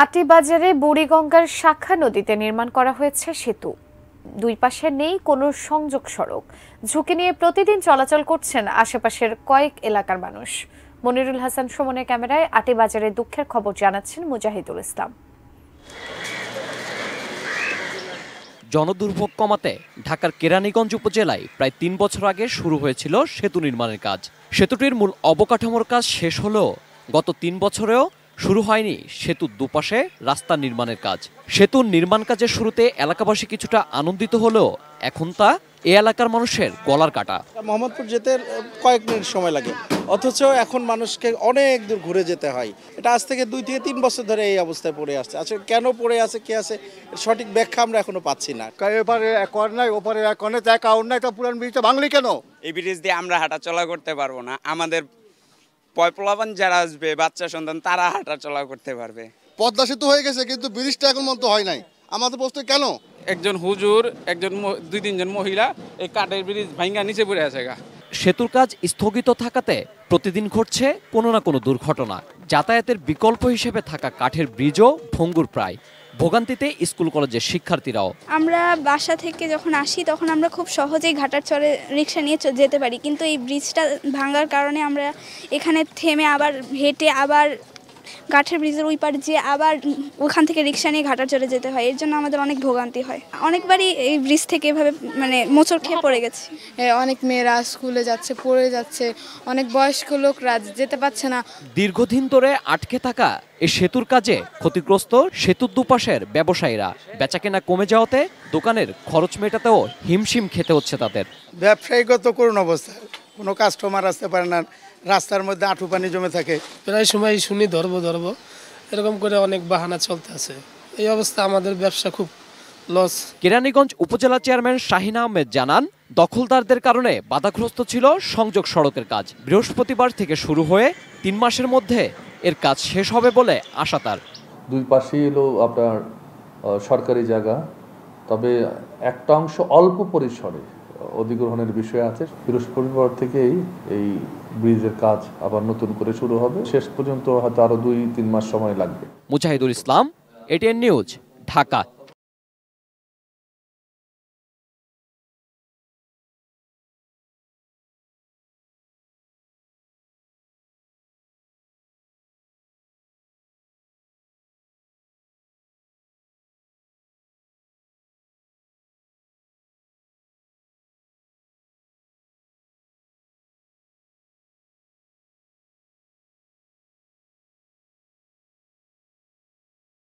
আটিবাজারে বুড়িগঙ্গার শাখা নদীতে নির্মাণ করা হয়েছে সেতু। দুই পাশে নেই কোনো সংযোগ সড়ক। ঝুঁকি নিয়ে প্রতিদিন চলাচল করছেন আশেপাশের কয়েক এলাকার মানুষ। মনিরুল হাসান সুমনের ক্যামেরায় আটিবাজারের দুঃখের খবর জানাচ্ছেন মুজাহিদুল ইসলাম। জনদুর্ভোগ কমাতে ঢাকার কেরানীগঞ্জ উপজেলায় প্রায় ৩ বছর আগে শুরু হয়েছিল সেতু নির্মাণের কাজ। সেতুটির মূল অবকাঠামোর কাজ শেষ হলেও গত ৩ বছরেও শুরু হয়নি সেতুর দুপাশে রাস্তা নির্মাণের কাজ। সেতুর নির্মাণ কাজের শুরুতে এলাকাবাসী কিছুটা আনন্দিত হলেও এখন তা এ এলাকার মানুষের গলার কাটা। মোহাম্মদপুর যেতে কয়েক মিনিট সময় লাগে, অথচ এখন মানুষকে অনেক দূর ঘুরে যেতে হয়। এটা আজ থেকে 2 থেকে 3 বছর ধরে এই অবস্থায় পড়ে আসছে। আচ্ছা, কেন পড়ে আছে, কে আছে, সঠিক ব্যাখ্যা আমরা এখনো পাচ্ছি না। এবারে একর নাই, ওপারে একনে তো অ্যাকাউন্ট নাই, তো পুরান ব্রিজটা ভাঙলি কেন? এই ব্রিজ দিয়ে আমরা হাঁটা চলা করতে পারবো না। আমাদের পয়প্লাবান যারা আসবে, বাচ্চা সন্তান, তারা হাঁটা চলা করতে পারবে। পদ্মা সেতু হয়ে গেছে, কিন্তু ব্রিজটা এখন মতো হয় নাই। আমাদের প্রশ্ন কেন? একজন হুজুর, একজন 2-3 জন মহিলা এই কাঠের ব্রিজ ভাঙা নিচে পড়ে আছে। সেতুর কাজ স্থগিত থাকাতে প্রতিদিন ঘটছে কোনো না কোনো দুর্ঘটনা। যাতায়াতের বিকল্প হিসেবে থাকা কাঠের ব্রিজও ভঙ্গুর প্রায়। ভোগান্তিতে স্কুল কলেজের শিক্ষার্থীরাও। আমরা বাসা থেকে যখন আসি তখন আমরা খুব সহজেই ঘাটার চরে রিক্সা নিয়ে যেতে পারি, কিন্তু এই ব্রিজটা ভাঙার কারণে আমরা এখানে থেমে আবার হেঁটে আবার কাঠের ব্রিজের ওই পার যেয়ে আবার ওখান থেকে রিক্সা নিয়ে ঘাটার চরে যেতে হয়। এর জন্য আমাদের অনেক ভোগান্তি হয়। অনেকবারই এই ব্রিজ থেকে এভাবে মোচড় খেয়ে পড়ে গেছে। অনেক মেয়েরা স্কুলে যাচ্ছে, পড়ে যাচ্ছে, অনেক বয়স্ক লোকরা যেতে পারছে না। দীর্ঘদিন ধরে আটকে থাকা এই সেতুর কাজে ক্ষতিগ্রস্ত সেতুর দুপাশের ব্যবসায়ীরা। বেচাকেনা কমে যাওয়াতে দোকানের খরচ মেটাতেও হিমশিম খেতে হচ্ছে তাদের। ব্যবসায়ীগত করুণ অবস্থা, কোনো কাস্টমার আসতে পারে না, রাস্তার মধ্যে আঁঠু পানি জমে থাকে। প্রায় সময় শুনি ধরবো এরকম করে অনেক বাহানা চলতে আছে। এই অবস্থা আমাদের ব্যবসা খুব লস। কেরানীগঞ্জ উপজেলা চেয়ারম্যান শাহিন আহমেদ জানান, দখলদারদের কারণে বাধাগ্রস্ত ছিল সংযোগ সড়কের কাজ। বৃহস্পতিবার থেকে শুরু হয়ে 3 মাসের মধ্যে এর কাজ শেষ হবে বলে আশা তার। দুই পাশেই হলো আপনার সরকারি জায়গা, তবে একটা অংশ অল্প পরিসরে অধিগ্রহণের বিষয় আছে। বৃহস্পতিবার থেকেই এই ব্রিজের কাজ আবার নতুন করে শুরু হবে। শেষ পর্যন্ত হয়তো আরো 2-3 মাস সময় লাগবে। Mujahidul Islam, ATN news, Dhaka.